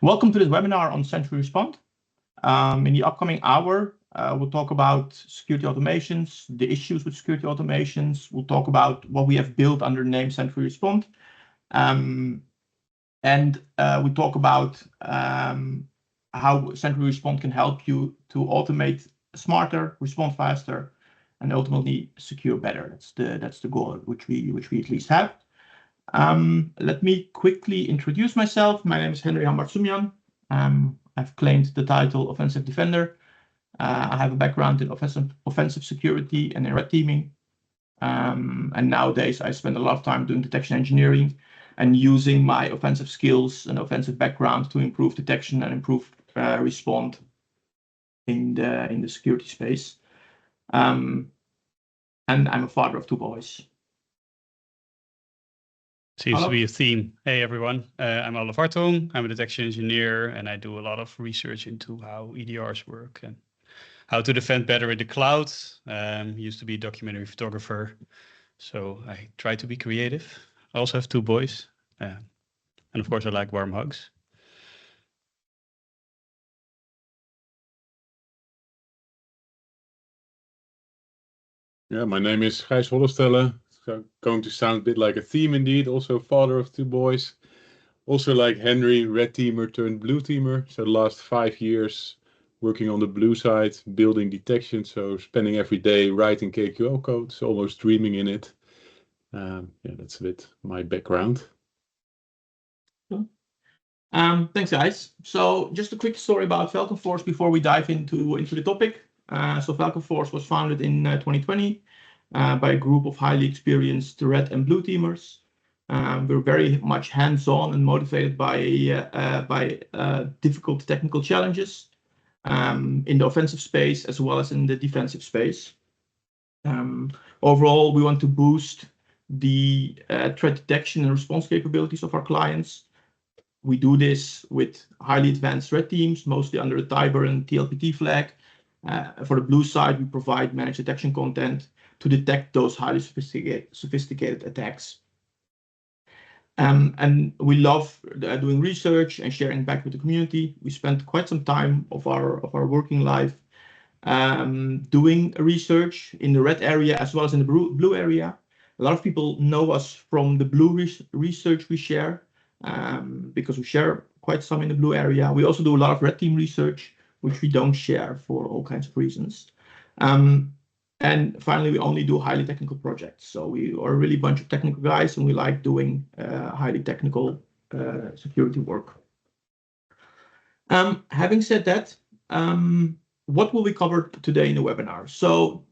Welcome to this webinar on Sentry Respond. In the upcoming hour, we'll talk about security automations, the issues with security automations. We'll talk about what we have built under the name Sentry Respond. We talk about how Sentry Respond can help you to automate smarter, respond faster, and ultimately secure better. That's the goal which we at least have. Let me quickly introduce myself. My name is Henry Hambartsumian. I've claimed the title Offensive Defender. I have a background in offensive security and in red teaming. And nowadays I spend a lot of time doing detection engineering and using my offensive skills and offensive background to improve detection and improve respond in the security space. And I'm a father of 2 boys. Seems to be a theme. Hey everyone, I'm Olaf Hartong. I'm a detection engineer and I do a lot of research into how EDRs work and how to defend better in the cloud. Used to be a documentary photographer, so I try to be creative. I also have 2 boys, and of course I like warm hugs. Yeah, my name is Gijs Hollestelle. It's going to sound a bit like a theme indeed. Also father of 2 boys. Also like Henry, red teamer turned blue teamer. So the last 5 years working on the blue side, building detection. So spending every day writing KQL code, so almost dreaming in it. Yeah, that's a bit my background. Thanks, guys. So just a quick story about FalconForce before we dive into the topic. So FalconForce was founded in 2020 by a group of highly experienced red and blue teamers. We're very much hands-on and motivated by difficult technical challenges in the offensive space as well as in the defensive space. Overall, we want to boost the threat detection and response capabilities of our clients. We do this with highly advanced red teams, mostly under the Tiber and TLPT flag. For the blue side, we provide managed detection content to detect those highly sophisticated attacks. And we love doing research and sharing back with the community. We spent quite some time of our working life doing research in the red area as well as in the blue area. A lot of people know us from the blue research we share, because we share quite some in the blue area. We also do a lot of red team research, which we don't share for all kinds of reasons. And finally, we only do highly technical projects. So we are really a bunch of technical guys and we like doing highly technical security work. Having said that, what will we cover today in the webinar? So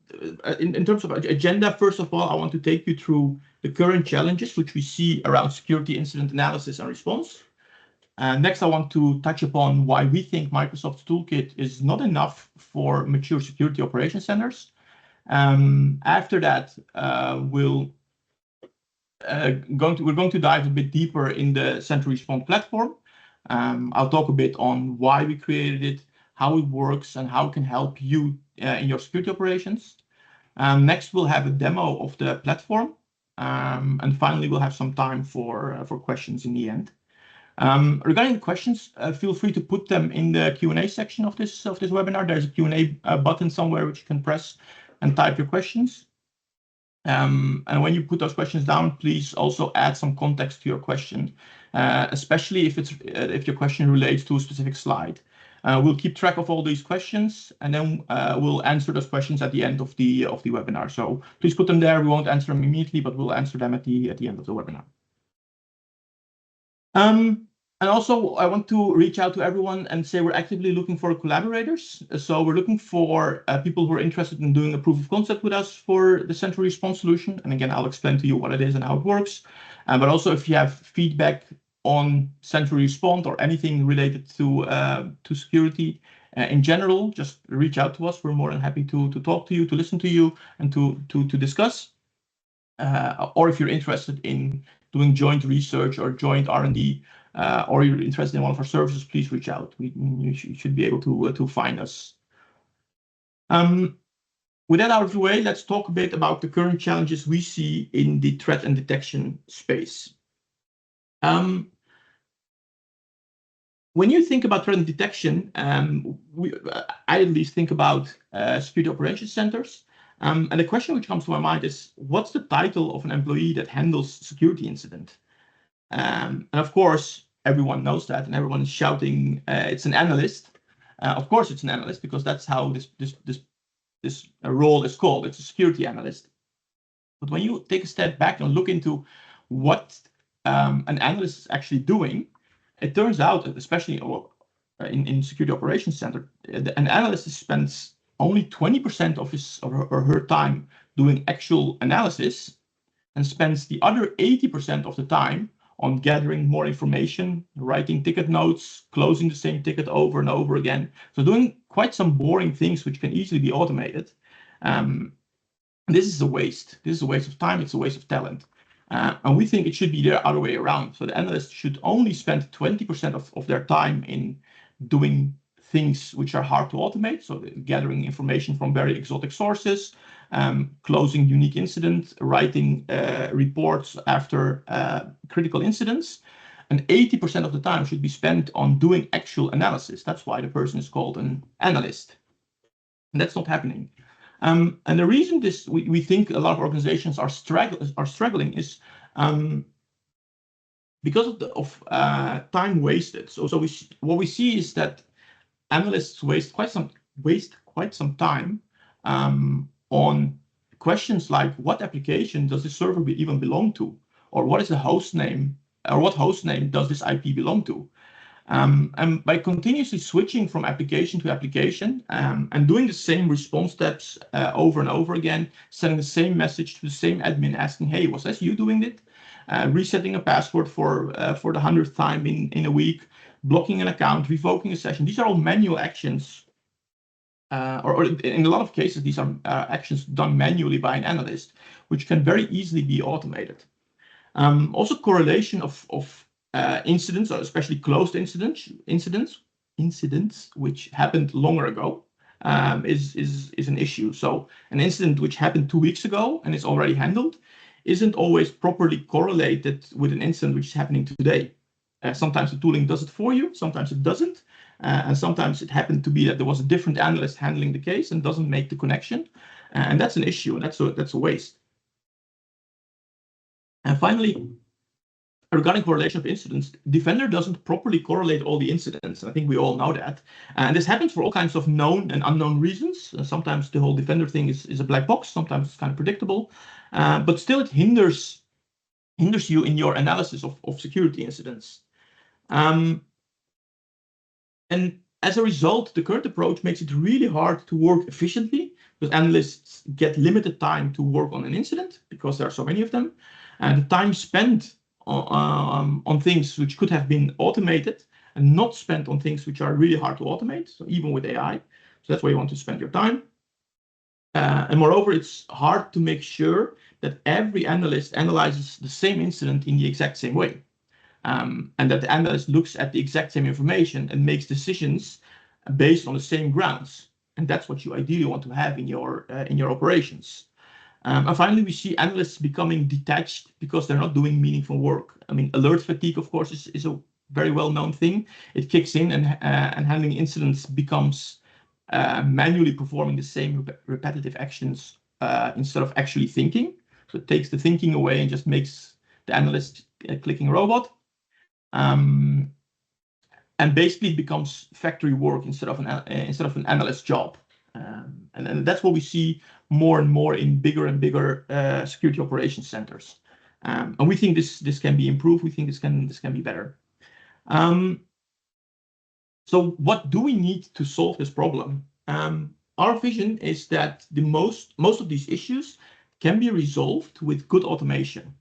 in terms of agenda, first of all, I want to take you through the current challenges which we see around security incident analysis and response. Next, I want to touch upon why we think Microsoft's toolkit is not enough for mature security operations centers. After that, we're going to dive a bit deeper in the Sentry Respond platform. I'll talk a bit on why we created it, how it works, and how it can help you in your security operations. Next, we'll have a demo of the platform. And finally, we'll have some time for questions in the end. Regarding the questions, feel free to put them in the Q&A section of this webinar. There's a Q&A button somewhere which you can press and type your questions. And when you put those questions down, please also add some context to your question, especially if your question relates to a specific slide. We'll keep track of all these questions, and then we'll answer those questions at the end of the webinar. So please put them there. We won't answer them immediately, but we'll answer them at the end of the webinar. And also, I want to reach out to everyone and say we're actively looking for collaborators. So we're looking for people who are interested in doing a proof of concept with us for the Sentry Respond solution. And again, I'll explain to you what it is and how it works. But also, if you have feedback on Sentry Respond or anything related to security in general, just reach out to us. We're more than happy to talk to you, to listen to you, and to discuss. Or if you're interested in doing joint research or joint R&D, or you're interested in one of our services, please reach out. You should be able to find us. With that out of the way, let's talk a bit about the current challenges we see in the threat and detection space. when you think about threat detection, I at least think about security operations centers. And the question which comes to my mind is, what's the title of an employee that handles security incident? And of course, everyone knows that, and everyone is shouting, it's an analyst. Of course, it's an analyst, because that's how this role is called. It's a security analyst. But when you take a step back and look into what an analyst is actually doing, it turns out, especially in security operations center, an analyst spends only 20% of his or her time doing actual analysis, and spends the other 80% of the time on gathering more information, writing ticket notes, closing the same ticket over and over again. So doing quite some boring things which can easily be automated. This is a waste. This is a waste of time. It's a waste of talent. And we think it should be the other way around. So the analysts should only spend 20% of their time in doing things which are hard to automate. So gathering information from very exotic sources, closing unique incidents, writing reports after critical incidents. And 80% of the time should be spent on doing actual analysis. That's why the person is called an analyst. And that's not happening. And the reason we think a lot of organizations are struggling is because of time wasted. So what we see is that analysts waste quite some time on questions like, what application does this server even belong to, or what is the host name, or what host name does this IP belong to? And by continuously switching from application to application and doing the same response steps over and over again, sending the same message to the same admin asking, hey, was that you doing it? Resetting a password for the 100th time in a week, blocking an account, revoking a session. These are all manual actions, or in a lot of cases, these are actions done manually by an analyst, which can very easily be automated. Also, correlation of incidents, or especially closed incidents which happened longer ago, is an issue. So an incident which happened 2 weeks ago and is already handled isn't always properly correlated with an incident which is happening today. Sometimes the tooling does it for you, sometimes it doesn't, and sometimes it happened to be that there was a different analyst handling the case and doesn't make the connection, and that's an issue, and that's a waste. And finally, regarding correlation of incidents, Defender doesn't properly correlate all the incidents. I think we all know that. And this happens for all kinds of known and unknown reasons. Sometimes the whole Defender thing is a black box. Sometimes it's kind of predictable. But still it hinders you in your analysis of security incidents. And as a result, the current approach makes it really hard to work efficiently, because analysts get limited time to work on an incident because there are so many of them. And the time spent on things which could have been automated and not spent on things which are really hard to automate, so even with AI. So that's where you want to spend your time. And moreover, it's hard to make sure that every analyst analyzes the same incident in the exact same way, and that the analyst looks at the exact same information and makes decisions based on the same grounds. And that's what you ideally want to have in your operations. And finally, we see analysts becoming detached because they're not doing meaningful work. I mean, alert fatigue, of course, is a very well-known thing. It kicks in, and handling incidents becomes manually performing the same repetitive actions instead of actually thinking. So it takes the thinking away and just makes the analyst a clicking robot. And basically, it becomes factory work instead of an analyst job. And that's what we see more and more in bigger and bigger security operations centers. And we think this can be improved. We think this can be better. So what do we need to solve this problem? Our vision is that most of these issues can be resolved with good automation.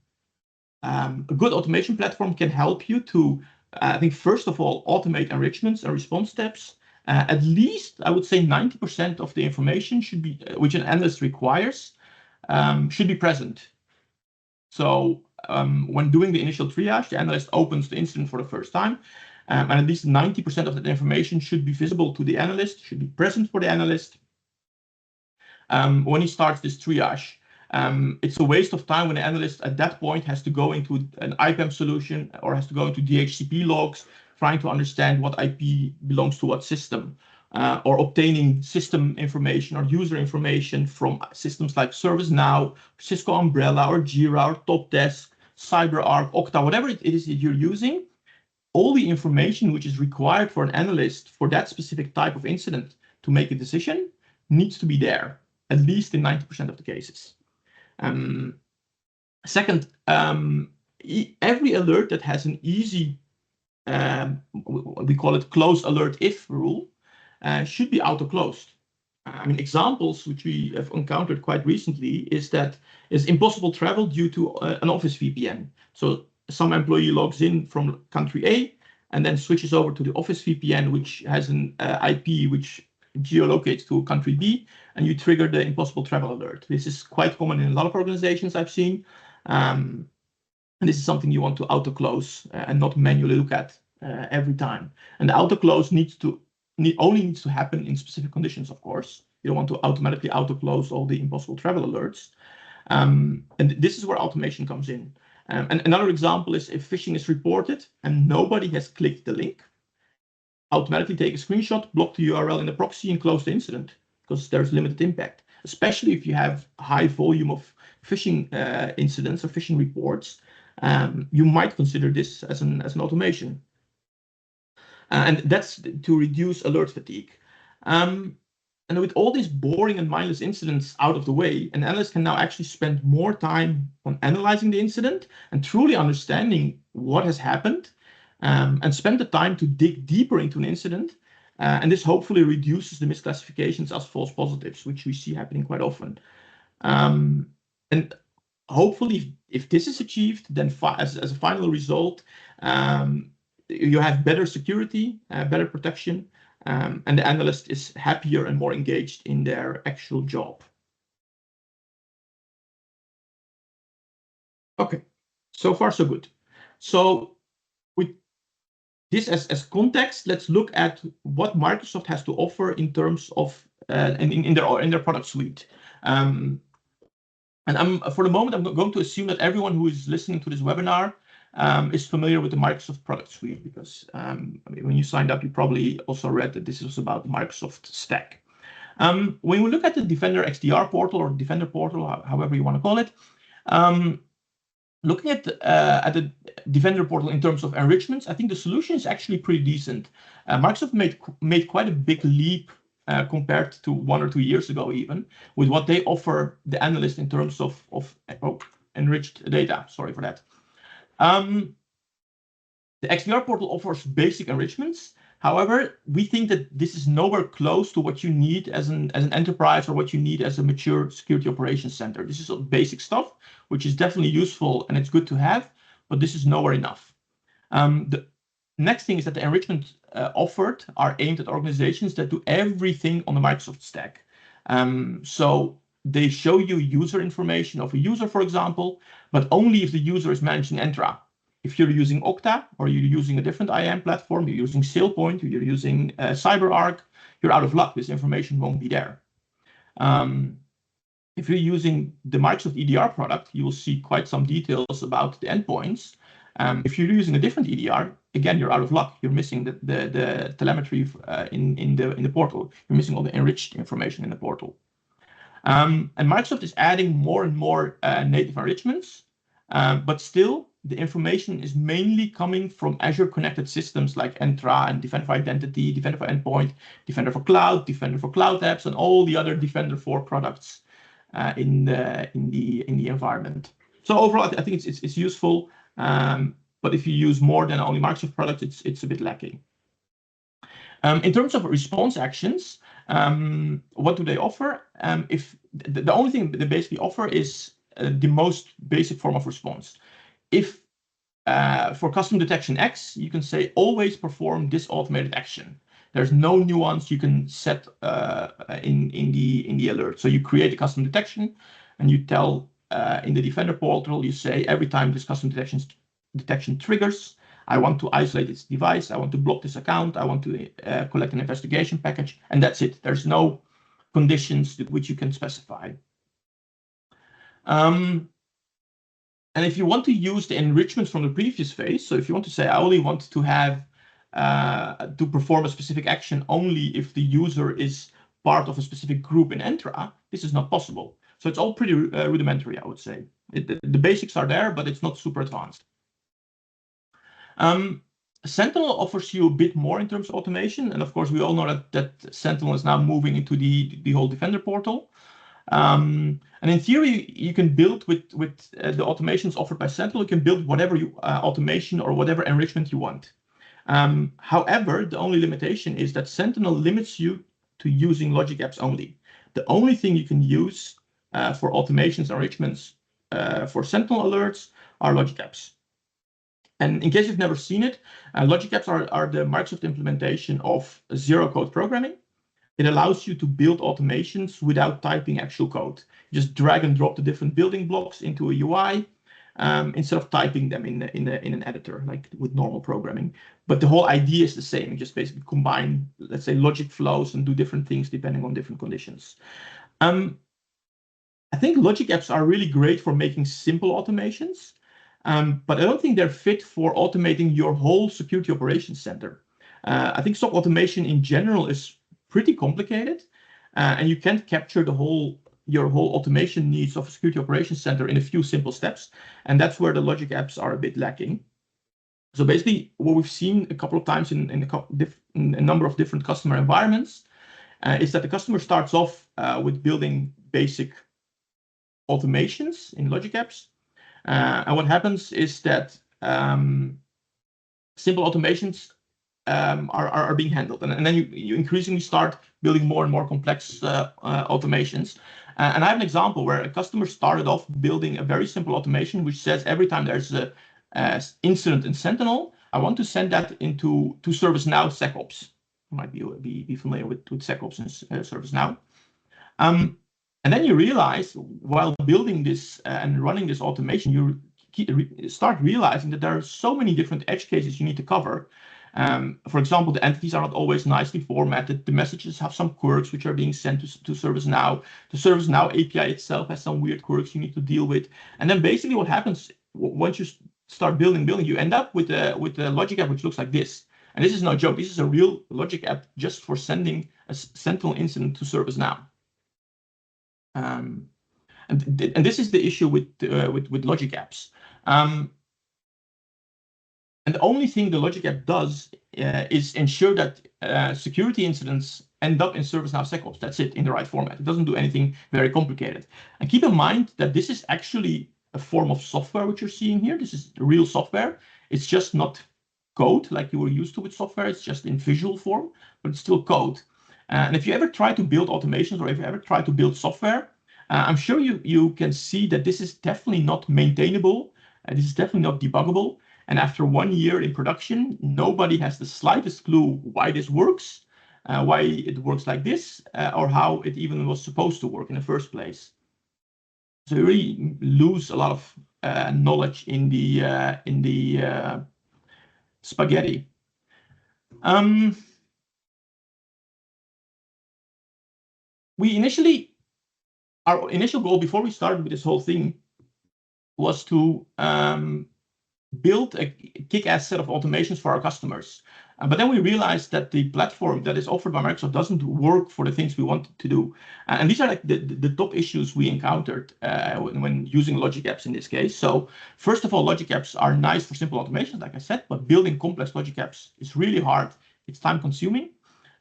A good automation platform can help you to, I think, first of all, automate enrichments and response steps. At least, I would say 90% of the information should be, which an analyst requires, should be present. So when doing the initial triage, the analyst opens the incident for the first time, and at least 90% of that information should be visible to the analyst, should be present for the analyst when he starts this triage. It's a waste of time when the analyst at that point has to go into an IPAM solution or has to go into DHCP logs trying to understand what IP belongs to what system, or obtaining system information or user information from systems like ServiceNow, Cisco Umbrella, or Jira, or Topdesk, CyberArk, Okta, whatever it is that you're using. All the information which is required for an analyst for that specific type of incident to make a decision needs to be there, at least in 90% of the cases. Second, every alert that has an easy, we call it close alert if rule, should be auto-closed. I mean, examples which we have encountered quite recently is impossible travel due to an office VPN. So some employee logs in from country A and then switches over to the office VPN, which has an IP which geolocates to country B, and you trigger the impossible travel alert. This is quite common in a lot of organizations I've seen. And this is something you want to auto-close and not manually look at every time. And the auto-close only needs to happen in specific conditions, of course. You don't want to automatically auto-close all the impossible travel alerts. And this is where automation comes in. And another example is if phishing is reported and nobody has clicked the link, automatically take a screenshot, block the URL in the proxy, and close the incident, because there's limited impact, especially if you have high volume of phishing incidents or phishing reports. You might consider this as an automation. And that's to reduce alert fatigue. And with all these boring and mindless incidents out of the way, an analyst can now actually spend more time on analyzing the incident and truly understanding what has happened, and spend the time to dig deeper into an incident. And this hopefully reduces the misclassifications as false positives, which we see happening quite often. And hopefully, if this is achieved, then as a final result, you have better security, better protection, and the analyst is happier and more engaged in their actual job. Okay, so far so good. So with this as context, let's look at what Microsoft has to offer in terms of in their product suite. And for the moment, I'm going to assume that everyone who is listening to this webinar is familiar with the Microsoft product suite, because when you signed up, you probably also read that this was about the Microsoft stack. When we look at the Defender XDR portal or Defender portal, however you want to call it, looking at the Defender portal in terms of enrichments, I think the solution is actually pretty decent. Microsoft made quite a big leap compared to 1 or 2 years ago, even with what they offer the analyst in terms of enriched data. Sorry for that. The XDR portal offers basic enrichments. However, we think that this is nowhere close to what you need as an enterprise or what you need as a mature security operations center. This is basic stuff, which is definitely useful and it's good to have, but this is nowhere enough. The next thing is that the enrichment offered are aimed at organizations that do everything on the Microsoft stack. So they show you user information of a user, for example, but only if the user is managing Entra. If you're using Okta or you're using a different IAM platform, you're using SailPoint, you're using CyberArk, you're out of luck. This information won't be there. If you're using the Microsoft EDR product, you will see quite some details about the endpoints. If you're using a different EDR, again, you're out of luck. You're missing the telemetry in the portal. You're missing all the enriched information in the portal. And Microsoft is adding more and more native enrichments, but still the information is mainly coming from Azure connected systems like Entra and Defender for Identity, Defender for Endpoint, Defender for Cloud, Defender for Cloud Apps, and all the other Defender 4 products in the environment. So overall, I think it's useful, but if you use more than only Microsoft products, it's a bit lacking. In terms of response actions, what do they offer? If the only thing they basically offer is the most basic form of response. If for custom detection X, you can say always perform this automated action. There's no nuance you can set in the alert. So you create a custom detection, and you tell in the Defender portal, you say every time this custom detection triggers, I want to isolate this device, I want to block this account, I want to collect an investigation package, and that's it. There's no conditions which you can specify. And if you want to use the enrichment from the previous phase, so if you want to say, I only want to have to perform a specific action only if the user is part of a specific group in Entra, this is not possible. So it's all pretty rudimentary, I would say. The basics are there, but it's not super advanced. Sentinel offers you a bit more in terms of automation. And of course, we all know that Sentinel is now moving into the whole Defender portal. And in theory, you can build with the automations offered by Sentinel, you can build whatever automation or whatever enrichment you want. However, the only limitation is that Sentinel limits you to using logic apps only. The only thing you can use for automations and enrichments for Sentinel alerts are logic apps. And in case you've never seen it, logic apps are the Microsoft implementation of zero-code programming. It allows you to build automations without typing actual code. You just drag and drop the different building blocks into a UI instead of typing them in an editor, like with normal programming. But the whole idea is the same. You just basically combine, let's say, logic flows and do different things depending on different conditions. I think logic apps are really great for making simple automations, but I don't think they're fit for automating your whole security operations center. I think SOC automation in general is pretty complicated, and you can't capture your whole automation needs of a security operations center in a few simple steps, and that's where the logic apps are a bit lacking. So basically, what we've seen a couple of times in a number of different customer environments is that the customer starts off with building basic automations in logic apps, and what happens is that simple automations are being handled, and then you increasingly start building more and more complex automations. And I have an example where a customer started off building a very simple automation which says every time there's a incident in Sentinel, I want to send that to ServiceNow SecOps. You might be familiar with SecOps and ServiceNow. And then you realize while building this and running this automation, you start realizing that there are so many different edge cases you need to cover. For example, the entities are not always nicely formatted. The messages have some quirks which are being sent to ServiceNow. The ServiceNow API itself has some weird quirks you need to deal with. And then basically what happens once you start building, you end up with a logic app which looks like this. And this is no joke. This is a real logic app just for sending a Sentinel incident to ServiceNow. And this is the issue with logic apps. And the only thing the logic app does is ensure that security incidents end up in ServiceNow SecOps. That's it, in the right format. It doesn't do anything very complicated. And keep in mind that this is actually a form of software which you're seeing here. This is real software. It's just not code like you were used to with software. It's just in visual form, but it's still code. And if you ever try to build automations or if you ever try to build software, I'm sure you can see that this is definitely not maintainable. This is definitely not debuggable. And after 1 year in production, nobody has the slightest clue why this works, why it works like this, or how it even was supposed to work in the first place. So you really lose a lot of knowledge in the spaghetti. Our initial goal before we started with this whole thing was to build a kick-ass set of automations for our customers. But then we realized that the platform that is offered by Microsoft doesn't work for the things we wanted to do. And these are like the top issues we encountered when using logic apps in this case. So first of all, logic apps are nice for simple automations, like I said, but building complex logic apps is really hard. It's time consuming.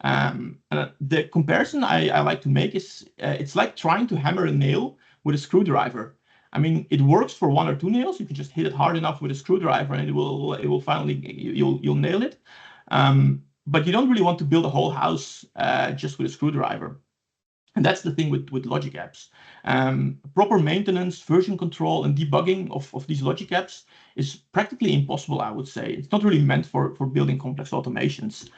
The comparison I like to make is it's like trying to hammer a nail with a screwdriver. I mean, it works for 1 or 2 nails. You can just hit it hard enough with a screwdriver, and it will finally you'll nail it. But you don't really want to build a whole house just with a screwdriver. And that's the thing with logic apps. Proper maintenance, version control, and debugging of these logic apps is practically impossible, I would say. It's not really meant for building complex automations.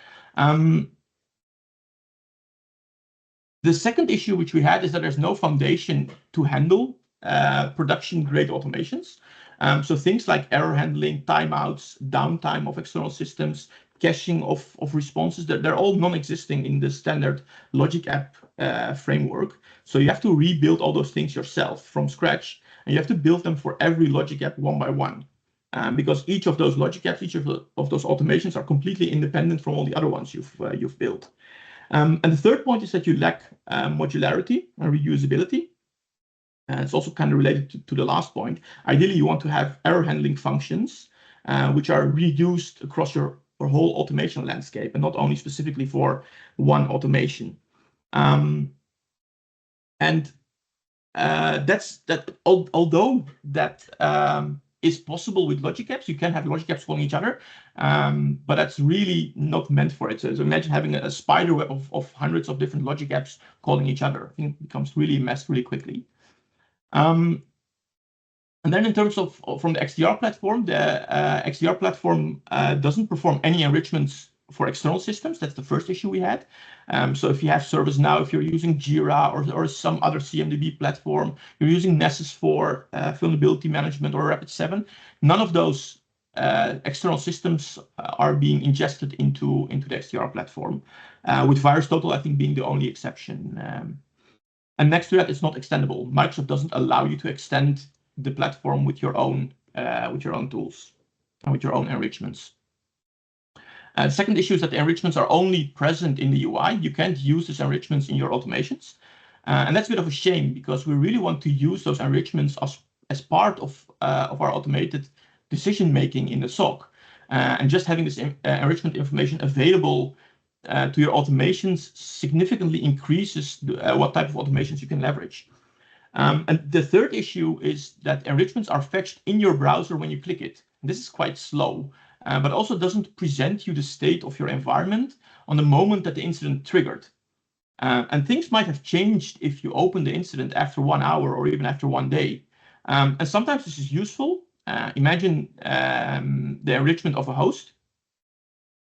The second issue which we had is that there's no foundation to handle production-grade automations. So things like error handling, timeouts, downtime of external systems, caching of responses, they're all non-existing in the standard logic app framework. So you have to rebuild all those things yourself from scratch, and you have to build them for every logic app one by one. because each of those logic apps, each of those automations are completely independent from all the other ones you've built. And the third point is that you lack modularity and reusability. And it's also kind of related to the last point. Ideally, you want to have error handling functions which are reused across your whole automation landscape and not only specifically for one automation. Although that is possible with logic apps, you can have logic apps calling each other, but that's really not meant for it. So imagine having a spider web of hundreds of different logic apps calling each other. I think it becomes really a mess really quickly. And then in terms of from the XDR platform, the XDR platform doesn't perform any enrichments for external systems. That's the first issue we had. So if you have ServiceNow, if you're using Jira or some other CMDB platform, you're using Nessus for vulnerability management or Rapid7, none of those external systems are being ingested into the XDR platform, with VirusTotal, I think, being the only exception. And next to that, it's not extendable. Microsoft doesn't allow you to extend the platform with your own tools and with your own enrichments. The second issue is that the enrichments are only present in the UI. You can't use these enrichments in your automations. And that's a bit of a shame because we really want to use those enrichments as part of our automated decision-making in the SOC. And just having this enrichment information available to your automations significantly increases what type of automations you can leverage. And the third issue is that enrichments are fetched in your browser when you click it. This is quite slow, but also doesn't present you the state of your environment on the moment that the incident triggered. And things might have changed if you open the incident after 1 hour or even after 1 day. And sometimes this is useful. Imagine the enrichment of a host.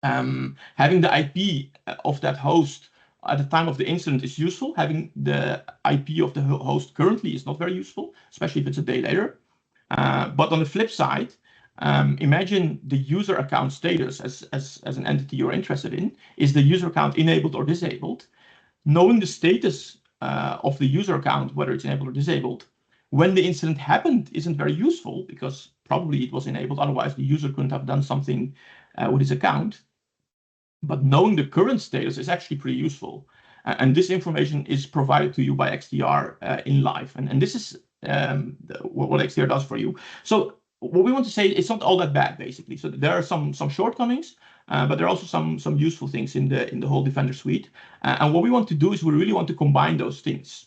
Having the IP of that host at the time of the incident is useful. Having the IP of the host currently is not very useful, especially if it's a day later. But on the flip side, imagine the user account status as an entity you're interested in. Is the user account enabled or disabled? Knowing the status of the user account, whether it's enabled or disabled, when the incident happened isn't very useful because probably it was enabled. Otherwise, the user couldn't have done something with his account. But knowing the current status is actually pretty useful. And this information is provided to you by XDR in live. And this is what XDR does for you. So what we want to say, it's not all that bad, basically. So there are some shortcomings, but there are also some useful things in the whole Defender suite. And what we want to do is we really want to combine those things.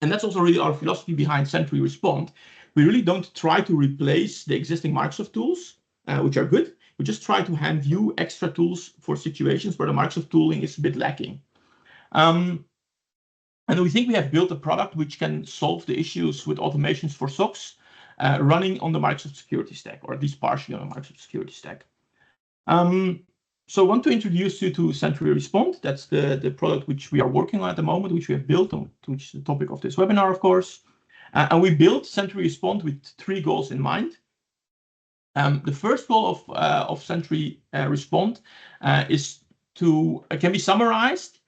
And that's also really our philosophy behind Sentry Respond. We really don't try to replace the existing Microsoft tools, which are good. We just try to hand you extra tools for situations where the Microsoft tooling is a bit lacking. And we think we have built a product which can solve the issues with automations for SOCs running on the Microsoft security stack, or at least partially on the Microsoft security stack. So I want to introduce you to Sentry Respond. That's the product which we are working on at the moment, which we have built, which is the topic of this webinar, of course. And we built Sentry Respond with 3 goals in mind. The first goal of Sentry Respond is can be summarized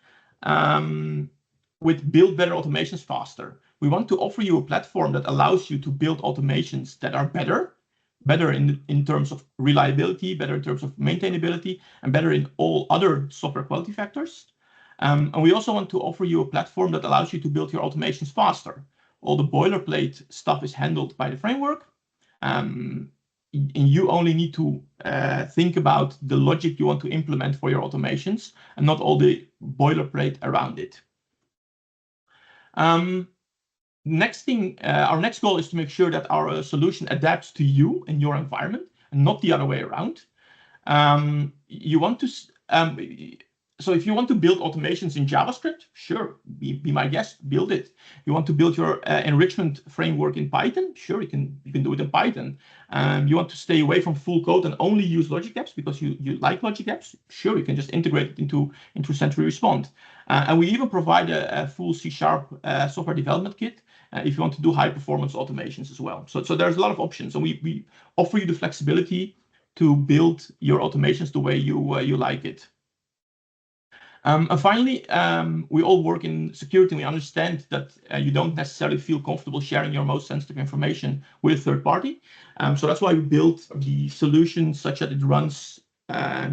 with build better automations faster. We want to offer you a platform that allows you to build automations that are better in terms of reliability, better in terms of maintainability, and better in all other software quality factors. And we also want to offer you a platform that allows you to build your automations faster. All the boilerplate stuff is handled by the framework. And you only need to think about the logic you want to implement for your automations and not all the boilerplate around it. Next thing, our next goal is to make sure that our solution adapts to you and your environment and not the other way around. You want to, so if you want to build automations in JavaScript, sure, be my guest, build it. You want to build your enrichment framework in Python, sure, you can do it in Python. You want to stay away from full code and only use logic apps because you like logic apps, sure, you can just integrate it into Sentry Respond. And we even provide a full C# software development kit if you want to do high performance automations as well. So there's a lot of options, and we offer you the flexibility to build your automations the way you like it. And finally, we all work in security. We understand that you don't necessarily feel comfortable sharing your most sensitive information with a third party. So that's why we built the solution such that it runs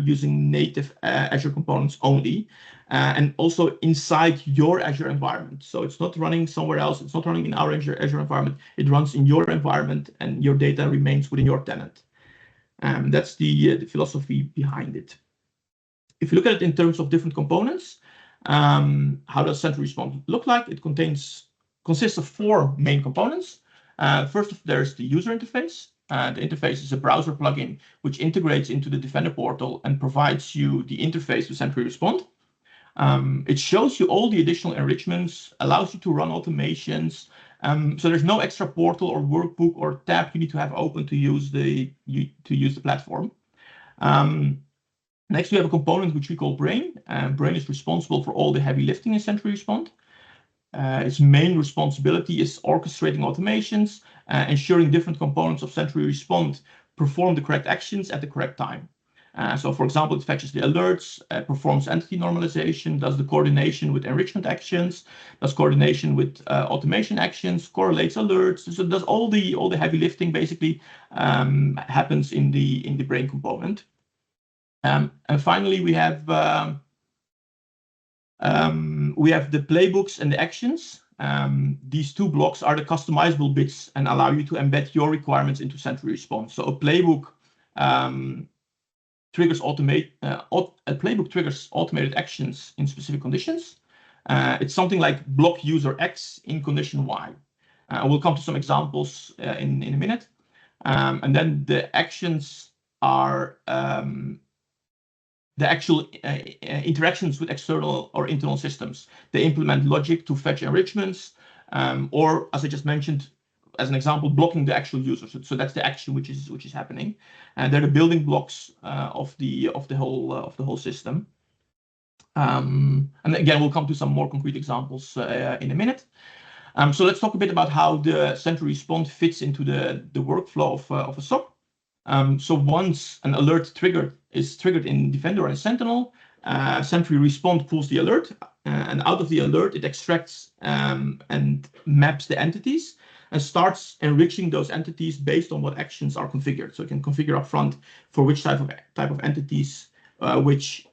using native Azure components only, and also inside your Azure environment. So it's not running somewhere else. It's not running in our Azure environment. It runs in your environment, and your data remains within your tenant. That's the philosophy behind it. If you look at it in terms of different components, how does Sentry Respond look like? It consists of 4 main components. First, there's the user interface. The interface is a browser plugin which integrates into the Defender portal and provides you the interface to Sentry Respond. It shows you all the additional enrichments, allows you to run automations. So there's no extra portal or workbook or tab you need to have open to use the platform. Next, we have a component which we call Brain. Brain is responsible for all the heavy lifting in Sentry Respond. Its main responsibility is orchestrating automations, ensuring different components of Sentry Respond perform the correct actions at the correct time. So, for example, it fetches the alerts, performs entity normalization, does the coordination with enrichment actions, does coordination with automation actions, correlates alerts. So it does all the heavy lifting. Basically, happens in the Brain component. And finally, we have the playbooks and the actions. These 2 blocks are the customizable bits and allow you to embed your requirements into Sentry Respond. So a playbook triggers automated actions in specific conditions. It's something like block user X in condition Y. We'll come to some examples in a minute. And then the actions are the actual interactions with external or internal systems. They implement logic to fetch enrichments, or as I just mentioned, as an example, blocking the actual user. So that's the action which is happening, and they're the building blocks of the whole system. And again, we'll come to some more concrete examples in a minute. So let's talk a bit about how the Sentry Respond fits into the workflow of a SOC. So once an alert is triggered in Defender and Sentinel, Sentry Respond pulls the alert, and out of the alert, it extracts and maps the entities and starts enriching those entities based on what actions are configured. So it can configure upfront for which type of entities, which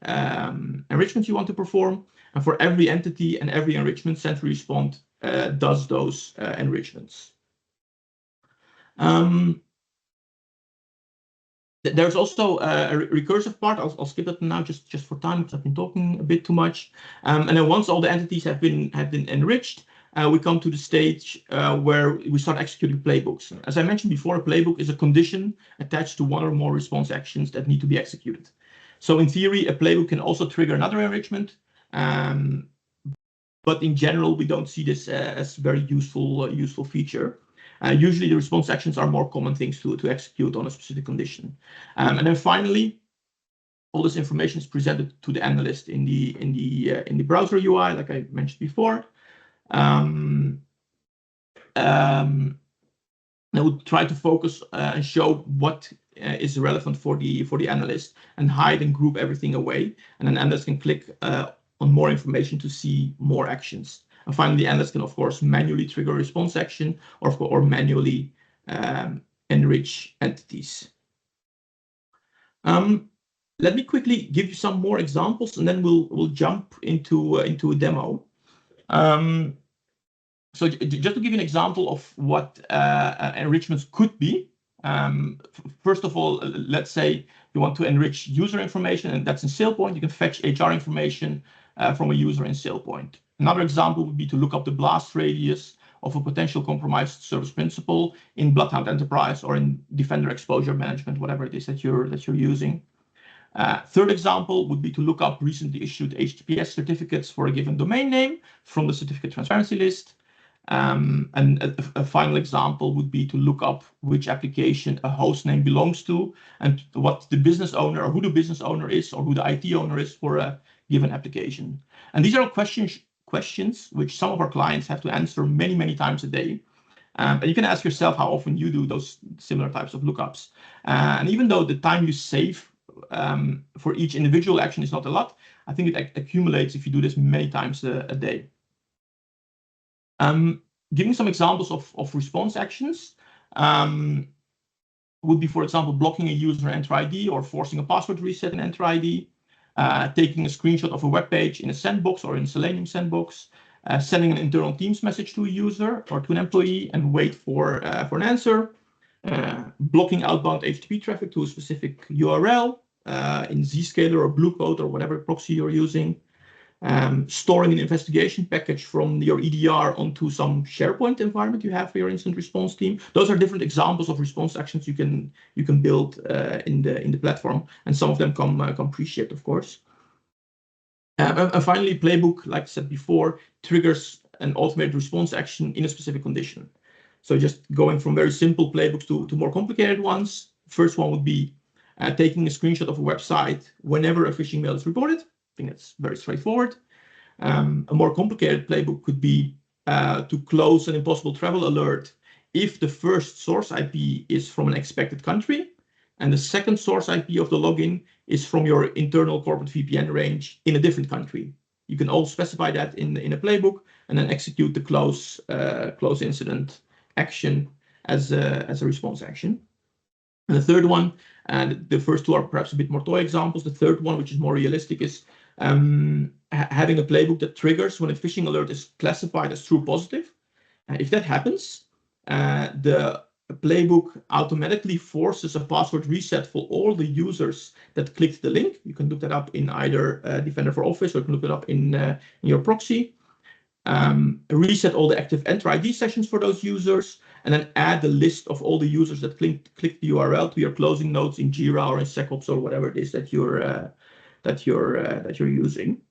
enrichments you want to perform, and for every entity and every enrichment, Sentry Respond does those enrichments. There's also a recursive part. I'll skip that now just for time because I've been talking a bit too much. And then once all the entities have been enriched, we come to the stage where we start executing playbooks. As I mentioned before, a playbook is a condition attached to 1 or more response actions that need to be executed. So in theory, a playbook can also trigger another enrichment. But in general, we don't see this as a very useful feature. Usually the response actions are more common things to execute on a specific condition. And then finally, all this information is presented to the analyst in the browser UI, like I mentioned before. I would try to focus and show what is relevant for the analyst and hide and group everything away. And then analyst can click on more information to see more actions. And finally, the analyst can, of course, manually trigger a response action or manually enrich entities. Let me quickly give you some more examples, and then we'll jump into a demo. So just to give you an example of what enrichments could be. First of all, let's say you want to enrich user information, and that's in SailPoint. You can fetch HR information from a user in SailPoint. Another example would be to look up the blast radius of a potential compromised service principal in Bloodhound Enterprise or in Defender Exposure Management, whatever it is that you're using. Third example would be to look up recently issued HTTPS certificates for a given domain name from the certificate transparency list. And a final example would be to look up which application a host name belongs to and what the business owner or who the business owner is or who the IT owner is for a given application. And these are questions which some of our clients have to answer many times a day. And you can ask yourself how often you do those similar types of lookups. And even though the time you save for each individual action is not a lot. I think it accumulates if you do this many times a day. Giving some examples of response actions would be, for example, blocking a user Enter ID or forcing a password reset in Enter ID, taking a screenshot of a web page in a sandbox or in Selenium sandbox, sending an internal Teams message to a user or to an employee and wait for an answer, blocking outbound HTTP traffic to a specific URL in Zscaler or Blue Code or whatever proxy you're using, storing an investigation package from your EDR onto some SharePoint environment you have for your incident response team. Those are different examples of response actions you can build in the platform, and some of them come pre-shipped, of course. And finally, Playbook, like I said before, triggers an automated response action in a specific condition. So just going from very simple playbooks to more complicated ones. First one would be taking a screenshot of a website whenever a phishing mail is reported. I think that's very straightforward. A more complicated playbook could be to close an impossible travel alert if the first source IP is from an expected country and the second source IP of the login is from your internal corporate VPN range in a different country. You can all specify that in a playbook and then execute the close incident action as a response action. And the third one, and the first two are perhaps a bit more toy examples. The third one, which is more realistic, is having a playbook that triggers when a phishing alert is classified as true positive. If that happens, the playbook automatically forces a password reset for all the users that clicked the link. You can look that up in either Defender for Office, or you can look it up in your proxy. Reset all the active Enter ID sessions for those users, and then add the list of all the users that clicked the URL to your closing notes in Jira or in SecOps or whatever it is that you're using.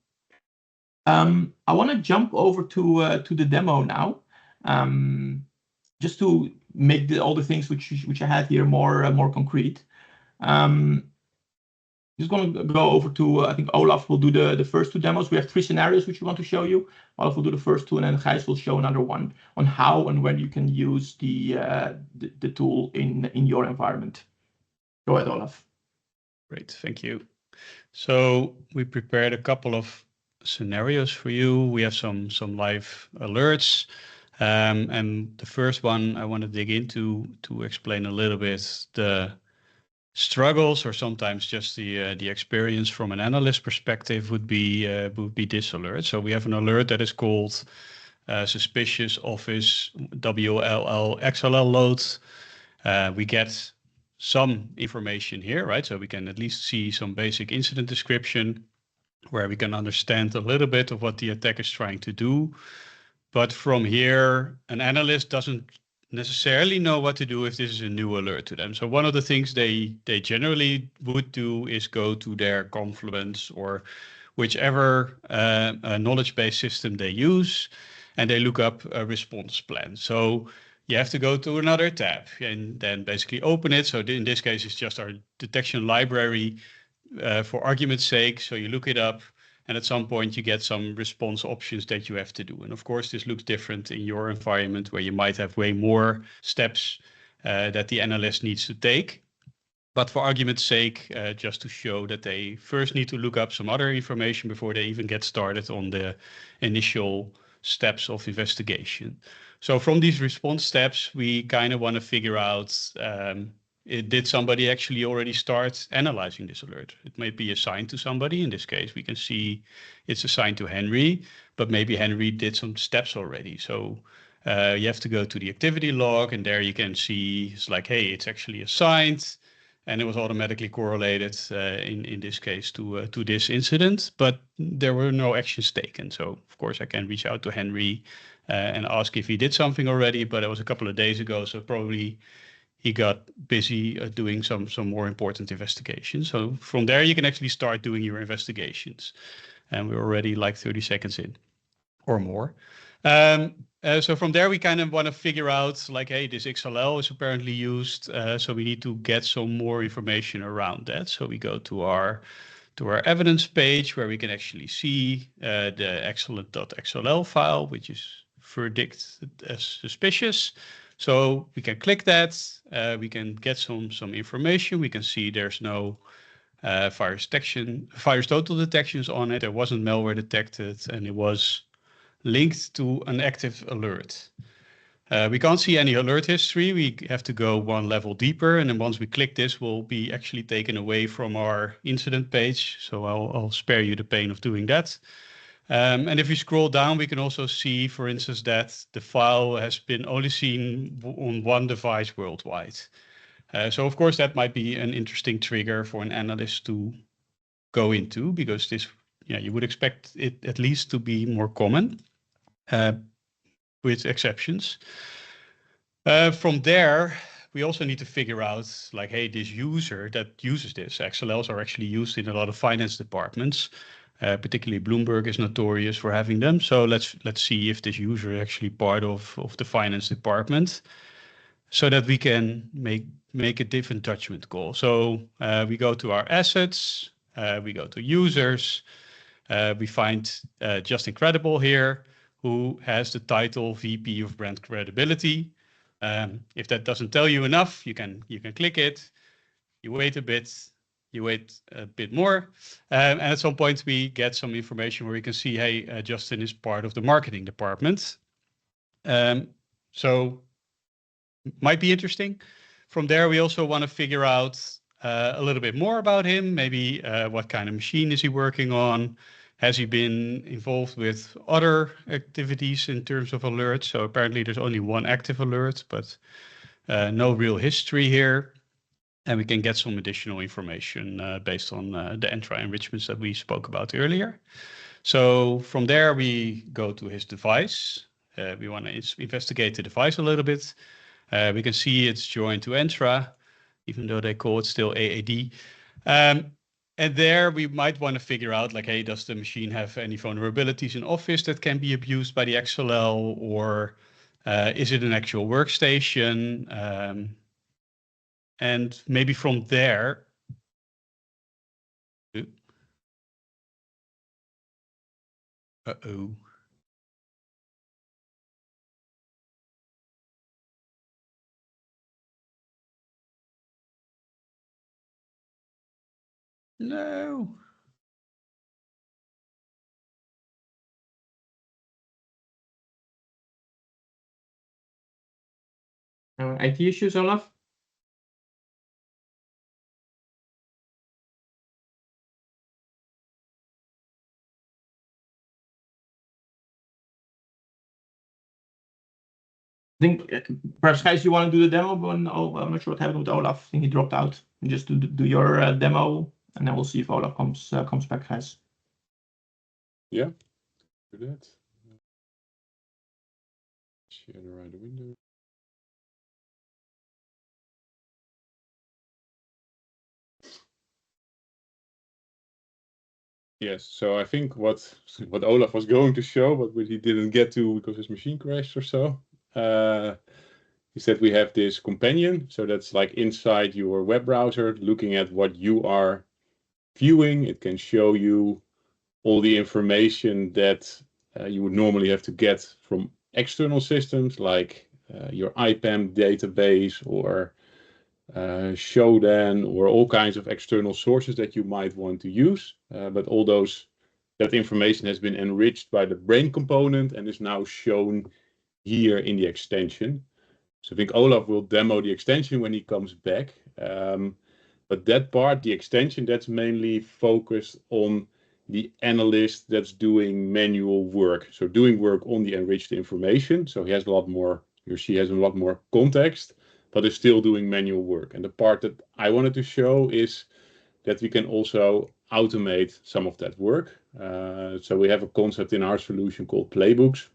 I want to jump over to the demo now, just to make all the things which I had here more concrete. Just going to go over to, I think Olaf will do the first two demos. We have 3 scenarios which we want to show you. Olaf will do the first 2, and then Gijs will show another one on how and when you can use the tool in your environment. Go ahead, Olaf. Great, thank you. So we prepared a couple of scenarios for you. We have some live alerts. And the first one I want to dig into to explain a little bit the struggles, or sometimes just the experience from an analyst perspective would be this alert. So we have an alert that is called suspicious Office WLL XLL load. We get some information here, right? So we can at least see some basic incident description where we can understand a little bit of what the attack is trying to do. But from here, an analyst doesn't necessarily know what to do if this is a new alert to them. So one of the things they generally would do is go to their Confluence or whichever knowledge-based system they use, and they look up a response plan. So you have to go to another tab and then basically open it. So in this case, it's just our detection library for argument's sake. So you look it up, and at some point you get some response options that you have to do. And of course, this looks different in your environment where you might have way more steps that the analyst needs to take. But for argument's sake, just to show that they first need to look up some other information before they even get started on the initial steps of investigation. So from these response steps, we kind of want to figure out, did somebody actually already start analyzing this alert? It might be assigned to somebody. In this case, we can see it's assigned to Henry, but maybe Henry did some steps already. So you have to go to the activity log, and there you can see it's like, hey, it's actually assigned, and it was automatically correlated in this case to this incident, but there were no actions taken. So of course I can reach out to Henry and ask if he did something already, but it was a couple of days ago, so probably he got busy doing some more important investigations. So from there, you can actually start doing your investigations. And we're already like 30 seconds in or more. So from there, we kind of want to figure out like, hey, this XLL is apparently used. So we need to get some more information around that. So we go to our evidence page where we can actually see the excellent.xll file, which is verdicted as suspicious. So we can click that, we can get some information. We can see there's no virus total detections on it. There wasn't malware detected, and it was linked to an active alert. We can't see any alert history. We have to go one level deeper, and then once we click this, we'll be actually taken away from our incident page. So I'll spare you the pain of doing that. And if we scroll down, we can also see, for instance, that the file has been only seen on one device worldwide. So of course, that might be an interesting trigger for an analyst to go into, because this, you would expect it at least to be more common, with exceptions. From there, we also need to figure out, like, hey, this user that uses this, XLLs are actually used in a lot of finance departments. Particularly Bloomberg is notorious for having them. So let's see if this user is actually part of the finance department, so that we can make a different judgment call. So we go to our assets, we go to users, we find Just Incredible here, who has the title VP of Brand Credibility. If that doesn't tell you enough, you can click it, you wait a bit, you wait a bit more, and at some point we get some information where we can see, hey, Justin is part of the marketing department. So might be interesting. From there, we also want to figure out a little bit more about him. Maybe what kind of machine is he working on? Has he been involved with other activities in terms of alerts? So apparently there's only one active alert, but no real history here. And we can get some additional information based on the Entra enrichments that we spoke about earlier. So from there, we go to his device. We want to investigate the device a little bit. We can see it's joined to Entra, even though they call it still AAD. And there we might want to figure out, like, hey, does the machine have any vulnerabilities in Office that can be abused by the XLL, or is it an actual workstation? And maybe from there, uh-oh. No. IT issues, Olaf? I think perhaps, guys, you want to do the demo, but I'm not sure what happened with Olaf. I think he dropped out. Just do your demo, and then we'll see if Olaf comes back, guys. Yeah, do that. Share the right window. Yes, so I think what Olaf was going to show, but he didn't get to because his machine crashed or so, is that we have this companion. So that's like inside your web browser, looking at what you are viewing. It can show you all the information that you would normally have to get from external systems, like your IPAM database or Shodan, or all kinds of external sources that you might want to use. But all that information has been enriched by the brain component and is now shown here in the extension. So I think Olaf will demo the extension when he comes back. But that part, the extension, that's mainly focused on the analyst that's doing manual work. So doing work on the enriched information. So he or she has a lot more context, but is still doing manual work. And the part that I wanted to show is that we can also automate some of that work. So we have a concept in our solution called playbooks.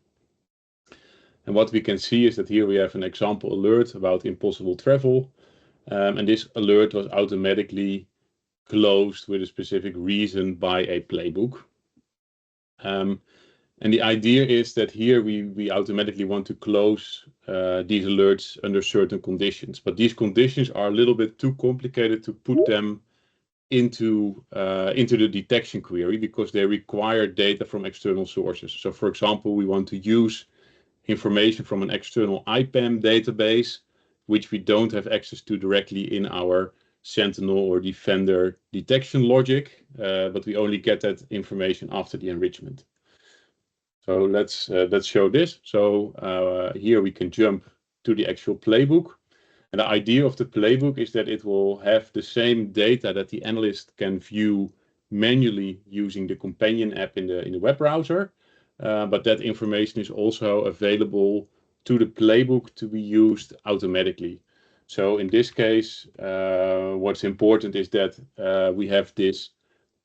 And what we can see is that here we have an example alert about impossible travel. And this alert was automatically closed with a specific reason by a playbook. And the idea is that here we automatically want to close these alerts under certain conditions. But these conditions are a little bit too complicated to put them into the detection query, because they require data from external sources. So for example, we want to use information from an external IPAM database, which we don't have access to directly in our Sentinel or Defender detection logic, but we only get that information after the enrichment. So let's show this. So here we can jump to the actual playbook. And the idea of the playbook is that it will have the same data that the analyst can view manually using the companion app in the web browser. But that information is also available to the playbook to be used automatically. So in this case, what's important is that we have this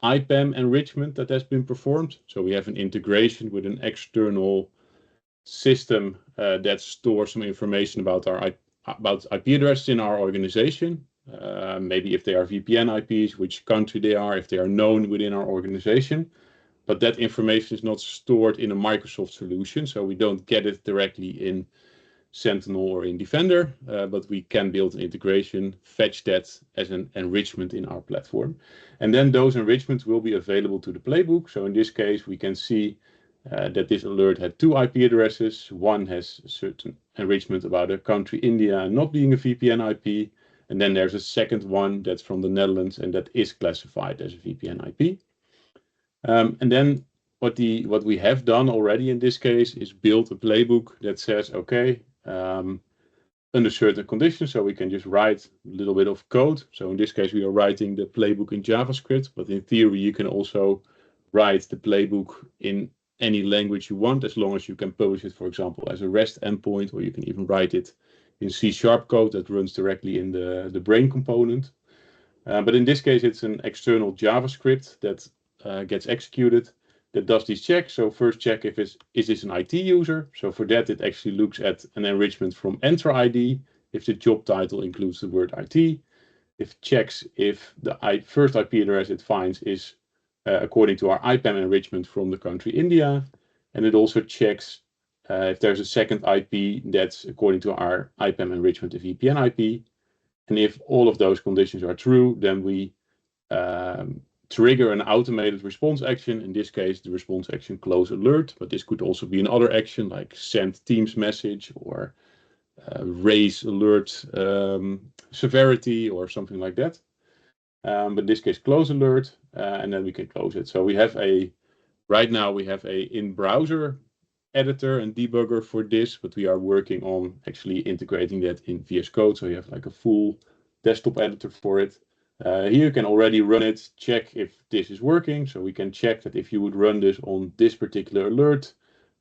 IPAM enrichment that has been performed. So we have an integration with an external system that stores some information about IP addresses in our organization. Maybe if they are VPN IPs, which country they are, if they are known within our organization. But that information is not stored in a Microsoft solution, so we don't get it directly in Sentinel or in Defender, but we can build an integration, fetch that as an enrichment in our platform. And then those enrichments will be available to the playbook. So in this case, we can see that this alert had 2 IP addresses. One has a certain enrichment about a country, India, not being a VPN IP. And then there's a second one that's from the Netherlands and that is classified as a VPN IP. And then what we have done already in this case is build a playbook that says, okay, under certain conditions, so we can just write a little bit of code. So in this case, we are writing the playbook in JavaScript, but in theory, you can also write the playbook in any language you want, as long as you can publish it, for example, as a REST endpoint, or you can even write it in C# code that runs directly in the brain component. But in this case, it's an external JavaScript that gets executed that does these checks. So first check if is this an IT user. So for that, it actually looks at an enrichment from Entra ID, if the job title includes the word IT. It checks if the first IP address it finds is according to our IPAM enrichment from the country India. And it also checks if there's a second IP that's according to our IPAM enrichment, a VPN IP. And if all of those conditions are true, then we trigger an automated response action. In this case, the response action close alert, but this could also be another action like send Teams message or raise alert severity or something like that. But in this case, close alert, and then we can close it. So we have right now we have a in-browser editor and debugger for this, but we are working on actually integrating that in VS Code. So you have like a full desktop editor for it. Here you can already run it, check if this is working. So we can check that if you would run this on this particular alert,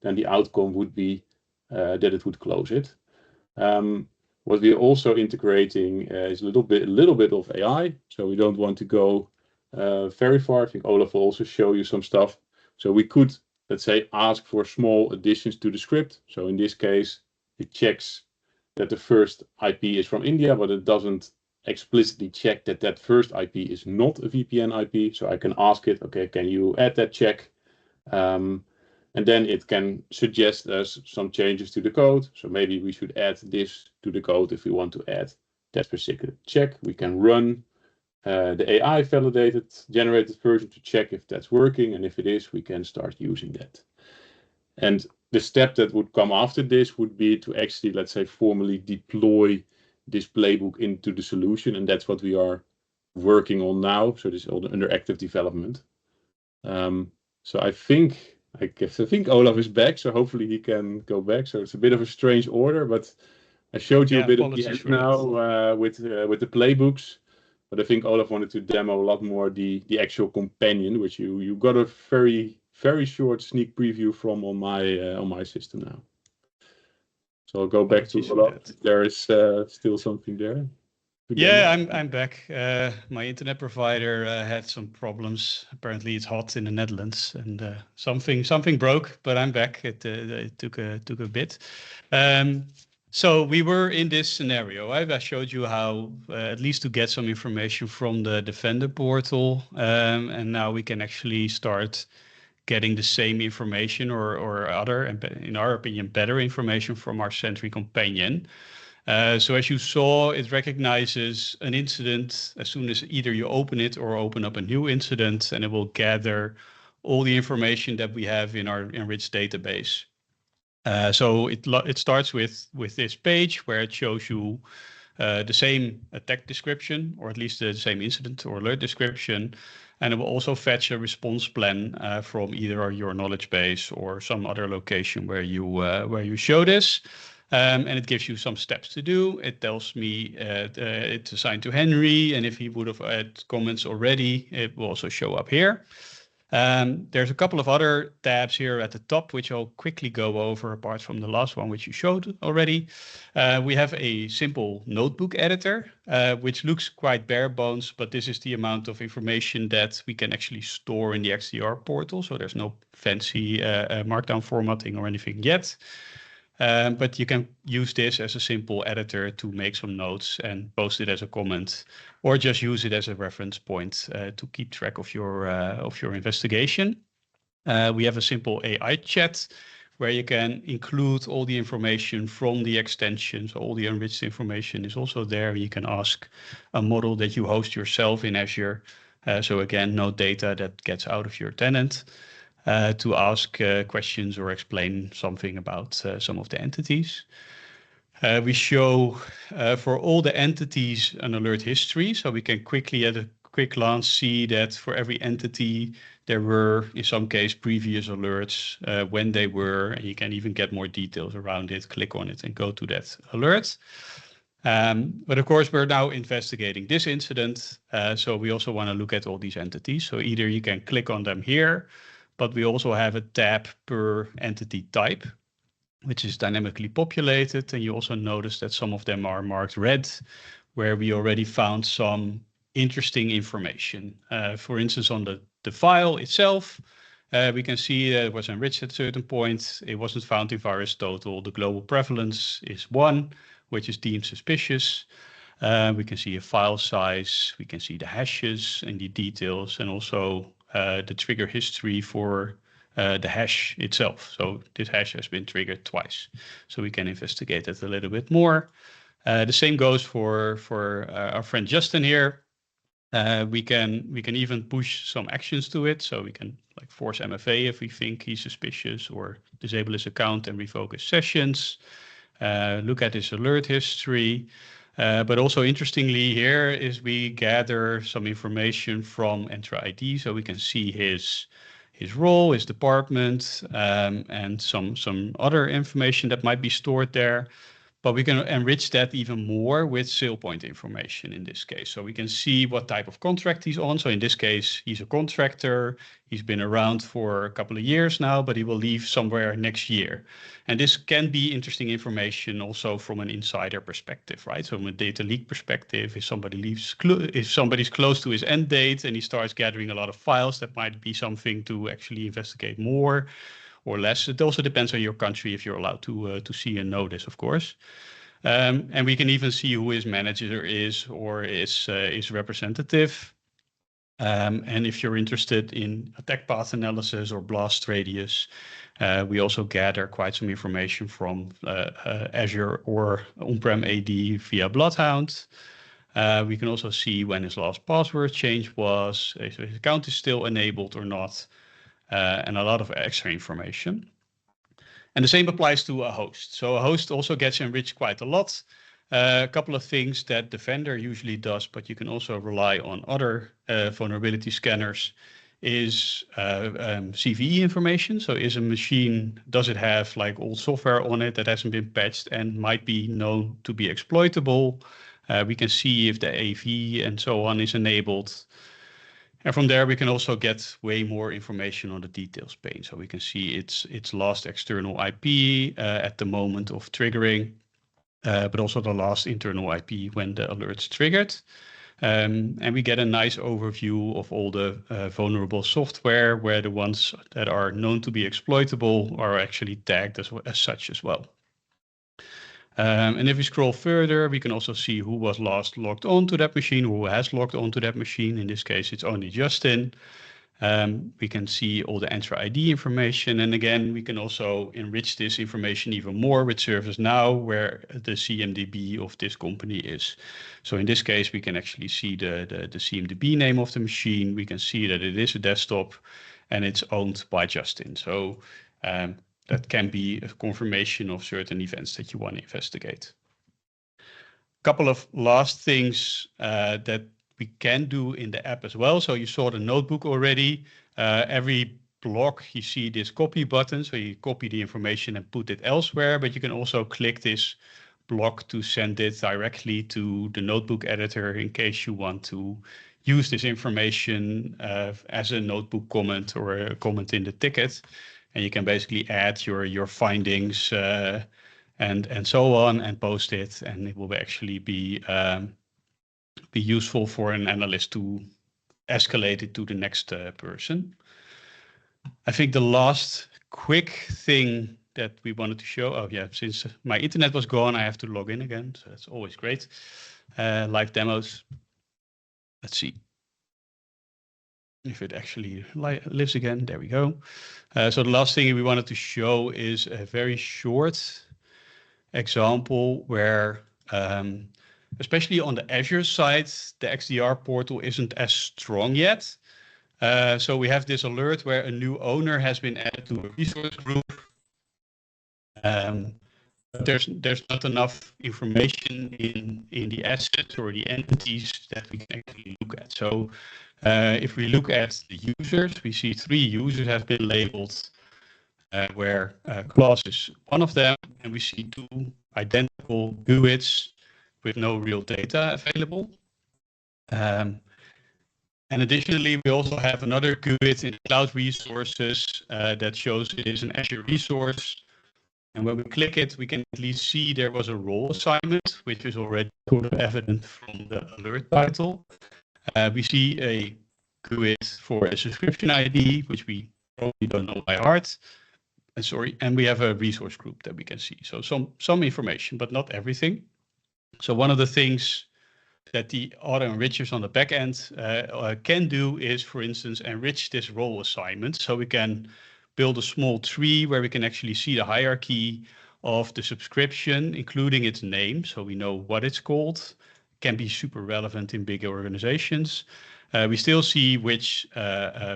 then the outcome would be that it would close it. What we're also integrating is a little bit of AI. So we don't want to go very far. I think Olaf will also show you some stuff. So we could, let's say, ask for small additions to the script. So in this case, it checks that the first IP is from India, but it doesn't explicitly check that that first IP is not a VPN IP. So I can ask it, okay, can you add that check? And then it can suggest us some changes to the code. So maybe we should add this to the code if we want to add that specific check. We can run the AI validated generated version to check if that's working. And if it is, we can start using that. And the step that would come after this would be to actually, let's say, formally deploy this playbook into the solution. And that's what we are working on now. So this is all under active development. So I think Olaf is back. So hopefully he can go back. So it's a bit of a strange order, but I showed you a bit of the end now with the playbooks. But I think Olaf wanted to demo a lot more the actual companion, which you got a very, very short sneak preview from on my system now. So I'll go back to Olaf. There is still something there. Yeah, I'm back. My internet provider had some problems. Apparently, it's hot in the Netherlands, and something broke. But I'm back. It took a bit. So we were in this scenario. I showed you how, at least to get some information from the Defender portal, and now we can actually start getting the same information or other, and in our opinion, better information from our Sentry companion. So as you saw, it recognizes an incident as soon as either you open it or open up a new incident, and it will gather all the information that we have in our enriched database. So it starts with this page where it shows you the same attack description, or at least the same incident or alert description. And it will also fetch a response plan from either your knowledge base or some other location where you show this. And it gives you some steps to do. It tells me it's assigned to Henry, and if he would have had comments already, it will also show up here. There's a couple of other tabs here at the top, which I'll quickly go over apart from the last one, which you showed already. We have a simple notebook editor, which looks quite bare bones, but this is the amount of information that we can actually store in the XDR portal. So there's no fancy markdown formatting or anything yet. But you can use this as a simple editor to make some notes and post it as a comment, or just use it as a reference point to keep track of your investigation. We have a simple AI chat where you can include all the information from the extension. So all the enriched information is also there. You can ask a model that you host yourself in Azure. So again, no data that gets out of your tenant. To ask questions or explain something about some of the entities. We show for all the entities an alert history, so we can quickly at a quick glance see that for every entity there were in some case previous alerts, when they were, and you can even get more details around it, click on it and go to that alert. But of course, we're now investigating this incident, so we also want to look at all these entities. So either you can click on them here, but we also have a tab per entity type, which is dynamically populated. And you also notice that some of them are marked red, where we already found some interesting information. For instance, on the file itself, we can see that it was enriched at a certain point. It wasn't found in VirusTotal. The global prevalence is 1, which is deemed suspicious. We can see a file size. We can see the hashes and the details, and also the trigger history for the hash itself. So this hash has been triggered twice. So we can investigate it a little bit more. The same goes for our friend Justin here. We can even push some actions to it. So we can like force MFA if we think he's suspicious, or disable his account and revoke his sessions. Look at his alert history. But also interestingly here is we gather some information from Entra ID, so we can see his role, his department, and some other information that might be stored there. But we can enrich that even more with sale point information in this case. So we can see what type of contract he's on. So in this case, he's a contractor. He's been around for a couple of years now, but he will leave somewhere next year. And this can be interesting information also from an insider perspective, right? So from a data leak perspective, if somebody's close to his end date and he starts gathering a lot of files, that might be something to actually investigate more or less. It also depends on your country if you're allowed to see and know this, of course. And we can even see who his manager is or is representative. And if you're interested in attack path analysis or blast radius, we also gather quite some information from Azure or on-prem AD via Bloodhound. We can also see when his last password change was, if his account is still enabled or not, and a lot of extra information. And the same applies to a host. So a host also gets enriched quite a lot. A couple of things that Defender usually does, but you can also rely on other vulnerability scanners, is CVE information. So is a machine, does it have like old software on it that hasn't been patched and might be known to be exploitable? We can see if the AV and so on is enabled. And from there, we can also get way more information on the details pane. So we can see its last external IP at the moment of triggering, but also the last internal IP when the alert's triggered. And we get a nice overview of all the vulnerable software, where the ones that are known to be exploitable are actually tagged as such as well. And if we scroll further, we can also see who was last logged on to that machine, who has logged on to that machine. In this case, it's only Justin. We can see all the Entra ID information. And again, we can also enrich this information even more with ServiceNow, where the CMDB of this company is. So in this case, we can actually see the CMDB name of the machine. We can see that it is a desktop and it's owned by Justin. So that can be a confirmation of certain events that you want to investigate. Couple of last things that we can do in the app as well. So you saw the notebook already. Every block you see this copy button, so you copy the information and put it elsewhere, but you can also click this block to send it directly to the notebook editor in case you want to use this information as a notebook comment or a comment in the ticket. And you can basically add your findings and so on and post it, and it will actually be useful for an analyst to escalate it to the next person. I think the last quick thing that we wanted to show, oh yeah, since my internet was gone, I have to log in again, so that's always great. Live demos. Let's see if it actually lives again. There we go. So the last thing we wanted to show is a very short example where, especially on the Azure side, the XDR portal isn't as strong yet. So we have this alert where a new owner has been added to a resource group. But there's not enough information in the assets or the entities that we can actually look at. So if we look at the users, we see 3 users have been labeled, where class is one of them, and we see 2 identical GUIDs with no real data available. And additionally, we also have another GUID in cloud resources that shows it is an Azure resource. And when we click it, we can at least see there was a role assignment, which is already sort of evident from the alert title. We see a GUID for a subscription ID, which we probably don't know by heart. And we have a resource group that we can see. So some information, but not everything. So one of the things that the auto enrichers on the back end can do is, for instance, enrich this role assignment. So we can build a small tree where we can actually see the hierarchy of the subscription, including its name, so we know what it's called. Can be super relevant in big organizations. We still see which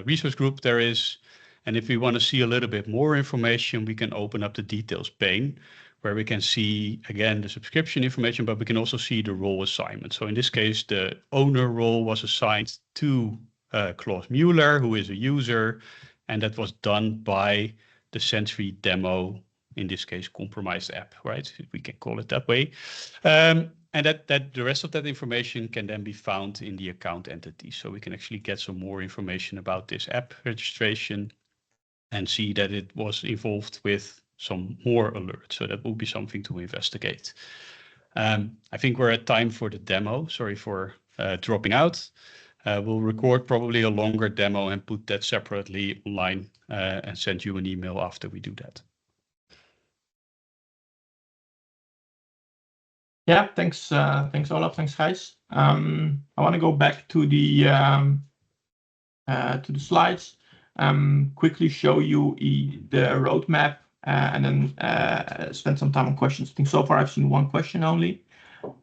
resource group there is. And if we want to see a little bit more information, we can open up the details pane, where we can see, again, the subscription information, but we can also see the role assignment. So in this case, the owner role was assigned to Klaus Mueller, who is a user, and that was done by the Sentry demo, in this case, compromised app, right? We can call it that way. And that the rest of that information can then be found in the account entity. So we can actually get some more information about this app registration and see that it was involved with some more alerts. So that will be something to investigate. I think we're at time for the demo. Sorry for dropping out. We'll record probably a longer demo and put that separately online and send you an email after we do that. Yeah, thanks, Olaf. Thanks, Gijs. I want to go back to the slides. Quickly show you the roadmap and then spend some time on questions. I think so far I've seen 1 question only.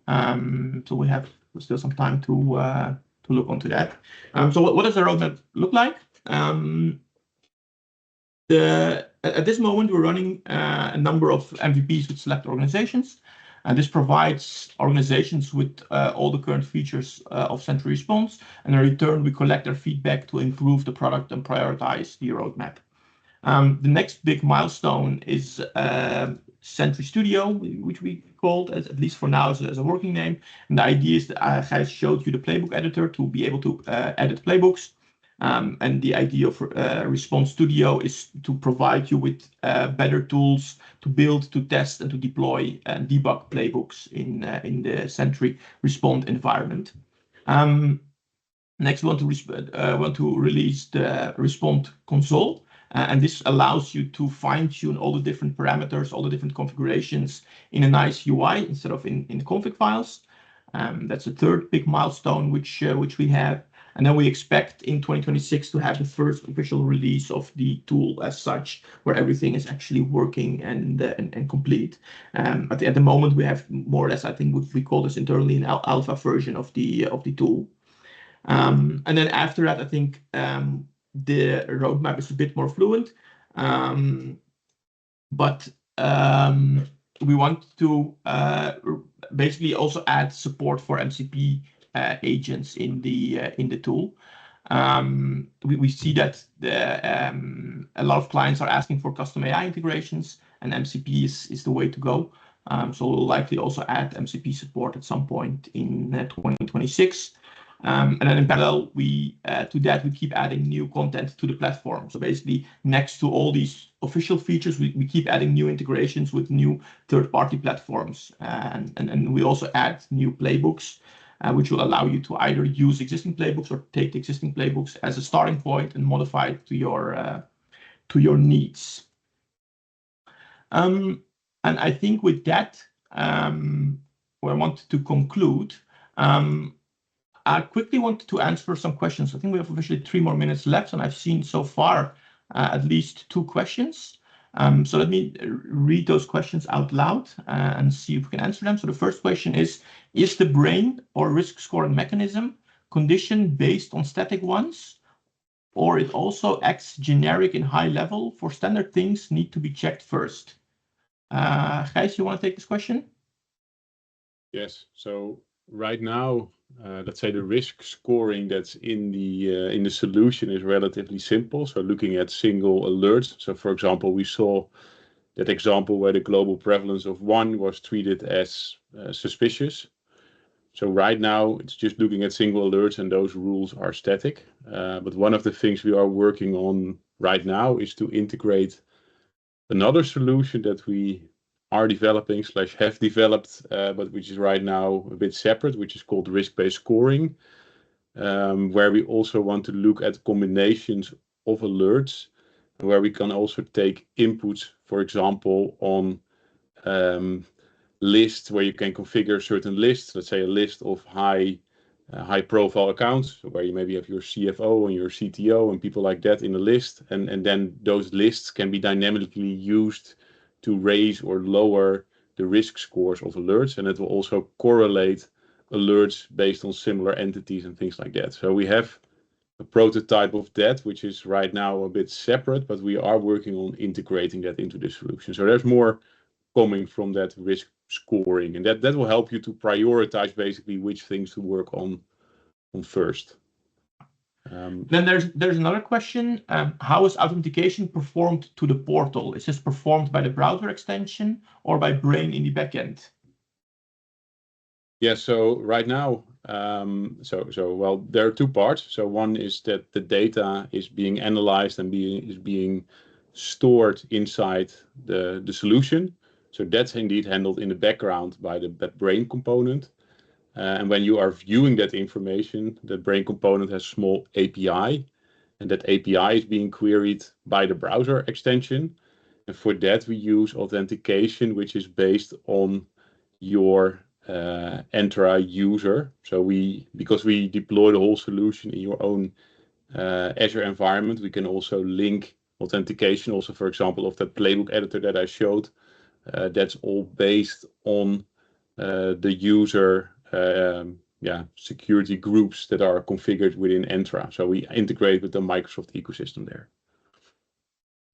So we have still some time to look onto that. So what does the roadmap look like? At this moment, we're running a number of MVPs with select organizations. And this provides organizations with all the current features of Sentry Response. And in return, we collect their feedback to improve the product and prioritize the roadmap. The next big milestone is Sentry Studio, which we called, at least for now, as a working name. And the idea is that Gijs showed you the playbook editor to be able to edit playbooks. And the idea of Response Studio is to provide you with better tools to build, to test, and to deploy and debug playbooks in the Sentry Respond environment. Next, we want to release the Respond console. And this allows you to fine-tune all the different parameters, all the different configurations in a nice UI instead of in the config files. That's the third big milestone which we have. And then we expect in 2026 to have the first official release of the tool as such, where everything is actually working and complete. At the moment, we have more or less, I think, what we call this internally an alpha version of the tool. And then after that, I think the roadmap is a bit more fluent, but we want to basically also add support for MCP agents in the tool. We see that a lot of clients are asking for custom AI integrations, and MCP is the way to go. So we'll likely also add MCP support at some point in 2026. And then in parallel, to that, we keep adding new content to the platform. So basically, next to all these official features, we keep adding new integrations with new third-party platforms. And we also add new playbooks, which will allow you to either use existing playbooks or take the existing playbooks as a starting point and modify it to your needs. And I think with that, I wanted to conclude. I quickly wanted to answer some questions. I think we have officially 3 more minutes left, and I've seen so far at least 2 questions. So let me read those questions out loud and see if we can answer them. So the first question is the brain or risk scoring mechanism condition based on static ones, or it also acts generic and high level for standard things need to be checked first? Gijs, you want to take this question? Yes. So right now, let's say the risk scoring that's in the solution is relatively simple. So looking at single alerts. So for example, we saw that example where the global prevalence of 1 was treated as suspicious. So right now it's just looking at single alerts, and those rules are static. But one of the things we are working on right now is to integrate another solution that we are developing / have developed, but which is right now a bit separate, which is called risk-based scoring, where we also want to look at combinations of alerts, where we can also take inputs, for example, on lists where you can configure certain lists, let's say a list of high profile accounts, where you maybe have your CFO and your CTO and people like that in a list, and then those lists can be dynamically used to raise or lower the risk scores of alerts, and it will also correlate alerts based on similar entities and things like that. So we have a prototype of that, which is right now a bit separate, but we are working on integrating that into the solution. So there's more coming from that risk scoring, and that will help you to prioritize basically which things to work on first. Then there's another question. How is authentication performed to the portal? Is this performed by the browser extension or by Brain in the backend? Yeah, so right now, well, there are 2 parts. So one is that the data is being analyzed and is being stored inside the solution. So that's indeed handled in the background by the Brain component. And when you are viewing that information, the Brain component has a small API, and that API is being queried by the browser extension. And for that, we use authentication, which is based on your Entra user. So because we deploy the whole solution in your own Azure environment, we can also link authentication. Also, for example, of that playbook editor that I showed, that's all based on the user security groups that are configured within Entra. So we integrate with the Microsoft ecosystem there.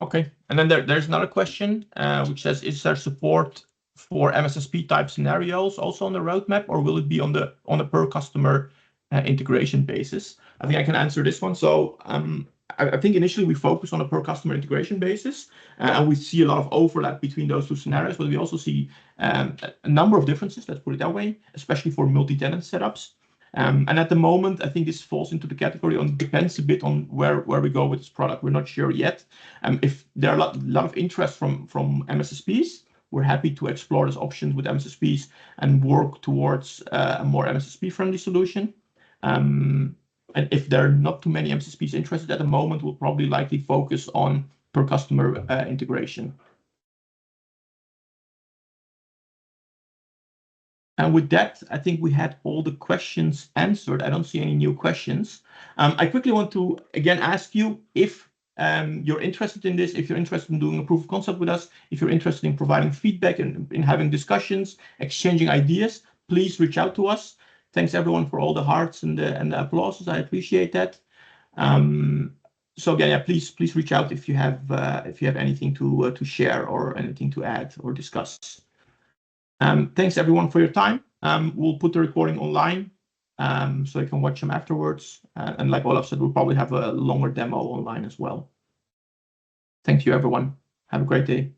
Okay, and then there's another question which says, is there support for MSSP type scenarios also on the roadmap, or will it be on a per customer integration basis? I think I can answer this one. So I think initially we focus on a per customer integration basis, and we see a lot of overlap between those 2 scenarios, but we also see a number of differences, let's put it that way, especially for multi-tenant setups. And at the moment, I think this falls into the category depends a bit on where we go with this product. We're not sure yet. If there are a lot of interest from MSSPs, we're happy to explore those options with MSSPs and work towards a more MSSP-friendly solution. And if there are not too many MSSPs interested at the moment, we'll probably likely focus on per customer integration. And with that, I think we had all the questions answered. I don't see any new questions. I quickly want to again ask you if you're interested in this, if you're interested in doing a proof of concept with us, if you're interested in providing feedback and in having discussions, exchanging ideas, please reach out to us. Thanks everyone for all the hearts and the applauses. I appreciate that. So again, yeah, please reach out if you have anything to share or anything to add or discuss. Thanks everyone for your time. We'll put the recording online, so you can watch them afterwards. And like Olaf said, we'll probably have a longer demo online as well. Thank you, everyone. Have a great day.